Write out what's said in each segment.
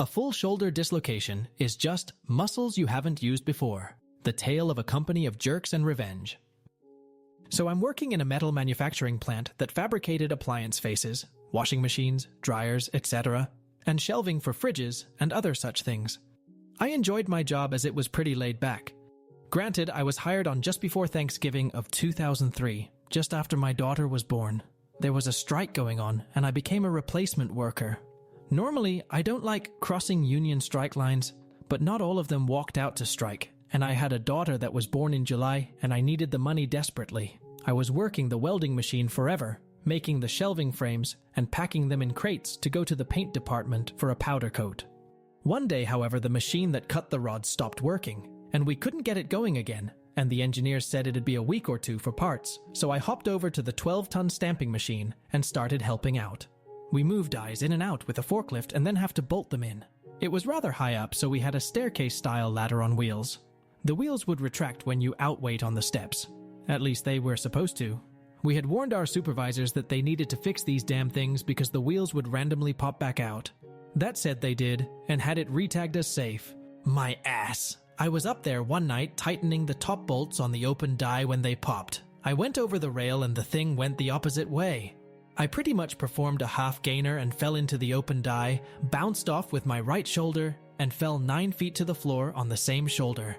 A full shoulder dislocation is just muscles you haven't used before, the tale of a company of jerks and revenge. So I'm working in a metal manufacturing plant that fabricated appliance faces, washing machines, dryers, etc., and shelving for fridges and other such things. I enjoyed my job as it was pretty laid back. Granted, I was hired on just before Thanksgiving of 2003, just after my daughter was born. There was a strike going on, and I became a replacement worker. Normally, I don't like crossing union strike lines, but not all of them walked out to strike, and I had a daughter that was born in July, and I needed the money desperately. I was working the welding machine forever, making the shelving frames and packing them in crates to go to the paint department for a powder coat. One day, however, the machine that cut the rods stopped working, and we couldn't get it going again, and the engineers said it'd be a week or two for parts, so I hopped over to the 12-ton stamping machine and started helping out. We move dies in and out with a forklift and then have to bolt them in. It was rather high up, so we had a staircase-style ladder on wheels. The wheels would retract when you outweight on the steps. At least they were supposed to. We had warned our supervisors that they needed to fix these damn things because the wheels would randomly pop back out. That said they did, and had it retagged as safe. My ass! I was up there one night tightening the top bolts on the open die when they popped. I went over the rail and the thing went the opposite way. I pretty much performed a half gainer and fell into the open die, bounced off with my right shoulder, and fell 9 feet to the floor on the same shoulder.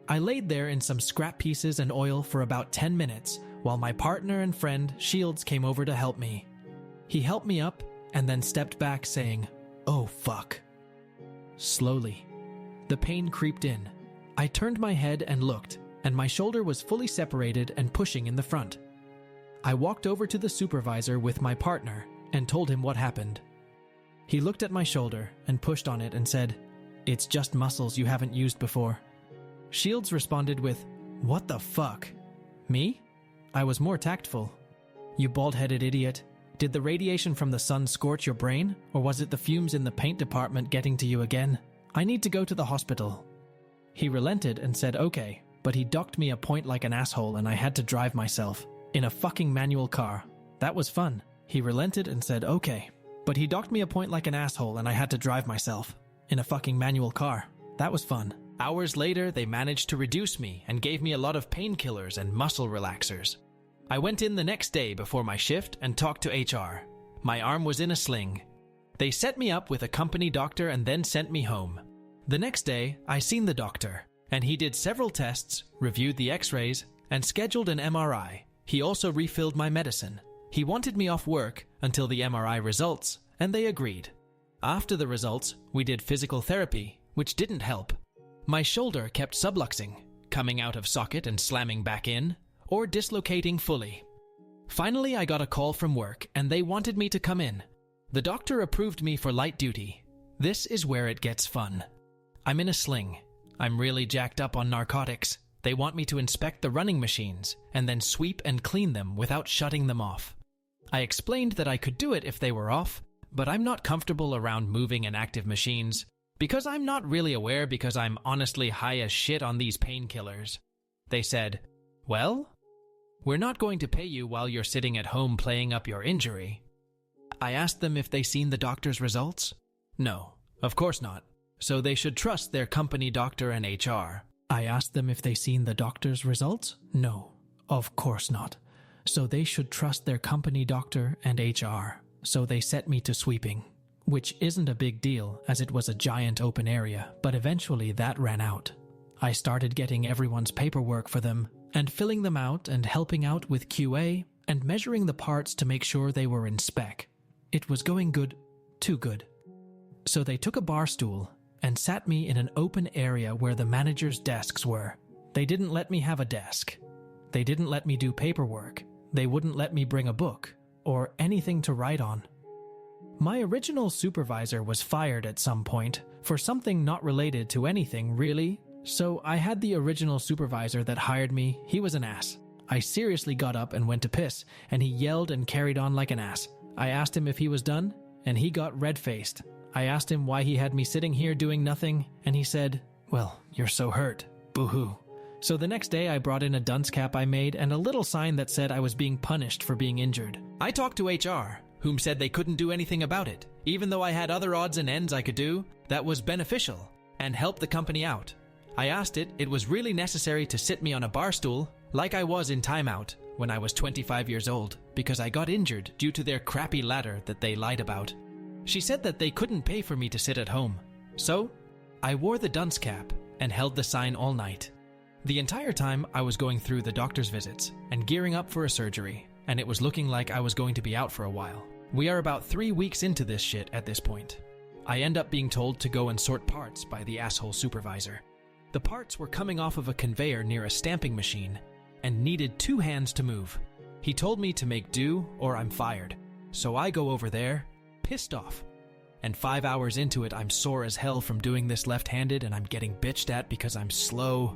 I laid there in some scrap pieces and oil for about 10 minutes, while my partner and friend Shields came over to help me. He helped me up and then stepped back saying, "Oh fuck." Slowly, the pain creeped in. I turned my head and looked, and my shoulder was fully separated and pushing in the front. I walked over to the supervisor with my partner and told him what happened. He looked at my shoulder and pushed on it and said, "It's just muscles you haven't used before." Shields responded with, "What the fuck?" Me? I was more tactful. "You bald-headed idiot. Did the radiation from the sun scorch your brain, or was it the fumes in the paint department getting to you again? I need to go to the hospital." He relented and said okay, but he docked me a point like an asshole and I had to drive myself. In a fucking manual car. That was fun. He relented and said okay, but he docked me a point like an asshole and I had to drive myself. In a fucking manual car. That was fun. Hours later, they managed to reduce me and gave me a lot of painkillers and muscle relaxers. I went in the next day before my shift and talked to HR. My arm was in a sling. They set me up with a company doctor and then sent me home. The next day, I seen the doctor, and he did several tests, reviewed the x-rays, and scheduled an MRI. He also refilled my medicine. He wanted me off work until the MRI results, and they agreed. After the results, we did physical therapy, which didn't help. My shoulder kept subluxing, coming out of socket and slamming back in, or dislocating fully. Finally, I got a call from work, and they wanted me to come in. The doctor approved me for light duty. This is where it gets fun. I'm in a sling. I'm really jacked up on narcotics. They want me to inspect the running machines and then sweep and clean them without shutting them off. I explained that I could do it if they were off, but I'm not comfortable around moving and active machines because I'm not really aware because I'm honestly high as shit on these painkillers. They said, "Well, we're not going to pay you while you're sitting at home playing up your injury." I asked them if they seen the doctor's results. No, of course not. So they should trust their company doctor and HR. I asked them if they seen the doctor's results. No, of course not. So they should trust their company doctor and HR. So they set me to sweeping, which isn't a big deal as it was a giant open area, but eventually that ran out. I started getting everyone's paperwork for them and filling them out and helping out with QA and measuring the parts to make sure they were in spec. It was going good, too good. So they took a bar stool and sat me in an open area where the manager's desks were. They didn't let me have a desk. They didn't let me do paperwork. They wouldn't let me bring a book or anything to write on. My original supervisor was fired at some point for something not related to anything really, so I had the original supervisor that hired me. He was an ass. I seriously got up and went to piss, and he yelled and carried on like an ass. I asked him if he was done, and he got red-faced. I asked him why he had me sitting here doing nothing, and he said, "Well, you're so hurt. Boo-hoo." So the next day I brought in a dunce cap I made and a little sign that said I was being punished for being injured. I talked to HR, whom said they couldn't do anything about it, even though I had other odds and ends I could do, that was beneficial and helped the company out. I asked it, it was really necessary to sit me on a bar stool like I was in timeout when I was 25 years old because I got injured due to their crappy ladder that they lied about. She said that they couldn't pay for me to sit at home. So, I wore the dunce cap and held the sign all night. The entire time I was going through the doctor's visits and gearing up for a surgery, and it was looking like I was going to be out for a while. We are about 3 weeks into this shit at this point. I end up being told to go and sort parts by the asshole supervisor. The parts were coming off of a conveyor near a stamping machine and needed 2 hands to move. He told me to make do or I'm fired. So I go over there, pissed off. And 5 hours into it, I'm sore as hell from doing this left-handed and I'm getting bitched at because I'm slow.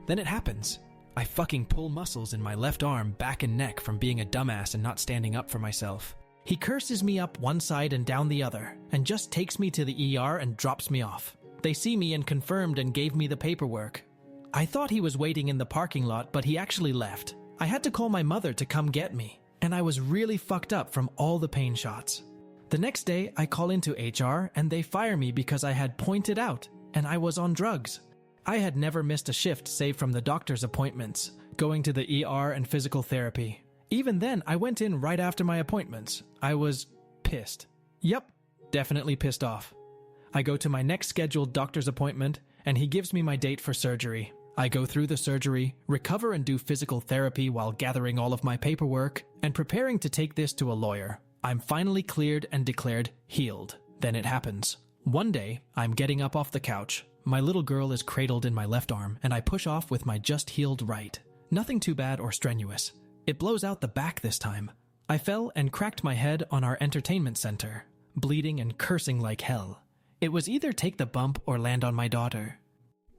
Then it happens. I fucking pull muscles in my left arm, back and neck from being a dumbass and not standing up for myself. He curses me up one side and down the other and just takes me to the ER and drops me off. They see me and confirmed and gave me the paperwork. I thought he was waiting in the parking lot, but he actually left. I had to call my mother to come get me, and I was really fucked up from all the pain shots. The next day, I call into HR and they fire me because I had pointed out and I was on drugs. I had never missed a shift save from the doctor's appointments, going to the ER and physical therapy. Even then, I went in right after my appointments. I was pissed. Yep, definitely pissed off. I go to my next scheduled doctor's appointment, and he gives me my date for surgery. I go through the surgery, recover and do physical therapy while gathering all of my paperwork, and preparing to take this to a lawyer. I'm finally cleared and declared healed. Then it happens. One day, I'm getting up off the couch. My little girl is cradled in my left arm, and I push off with my just healed right. Nothing too bad or strenuous. It blows out the back this time. I fell and cracked my head on our entertainment center, bleeding and cursing like hell. It was either take the bump or land on my daughter.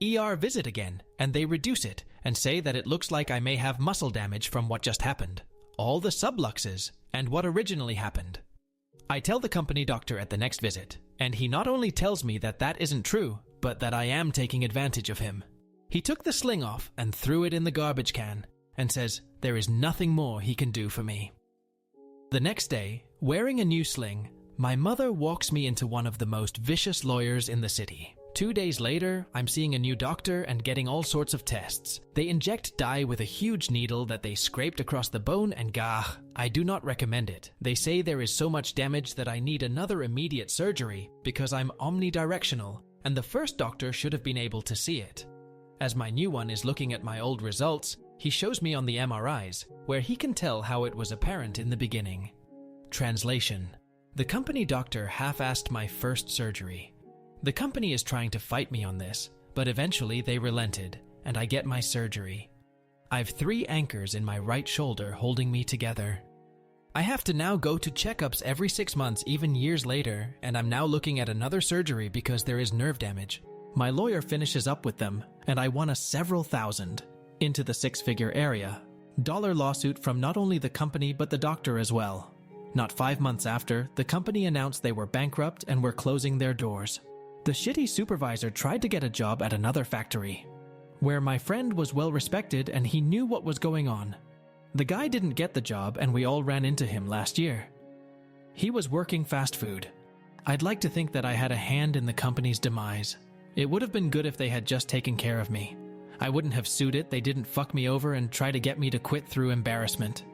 ER visit again, and they reduce it and say that it looks like I may have muscle damage from what just happened. All the subluxes and what originally happened. I tell the company doctor at the next visit, and he not only tells me that that isn't true, but that I am taking advantage of him. He took the sling off and threw it in the garbage can and says there is nothing more he can do for me. The next day, wearing a new sling, my mother walks me into one of the most vicious lawyers in the city. 2 days later, I'm seeing a new doctor and getting all sorts of tests. They inject dye with a huge needle that they scraped across the bone and gah, I do not recommend it. They say there is so much damage that I need another immediate surgery because I'm omnidirectional, and the first doctor should have been able to see it. As my new one is looking at my old results, he shows me on the MRIs, where he can tell how it was apparent in the beginning. Translation. The company doctor half-assed my first surgery. The company is trying to fight me on this, but eventually they relented, and I get my surgery. I've 3 anchors in my right shoulder holding me together. I have to now go to checkups every 6 months, even years later, and I'm now looking at another surgery because there is nerve damage. My lawyer finishes up with them, and I won a several thousand, into the 6-figure area. Dollar lawsuit from not only the company but the doctor as well. Not 5 months after, the company announced they were bankrupt and were closing their doors. The shitty supervisor tried to get a job at another factory, where my friend was well respected and he knew what was going on. The guy didn't get the job and we all ran into him last year. He was working fast food. I'd like to think that I had a hand in the company's demise. It would have been good if they had just taken care of me. I wouldn't have sued it, they didn't fuck me over and try to get me to quit through embarrassment.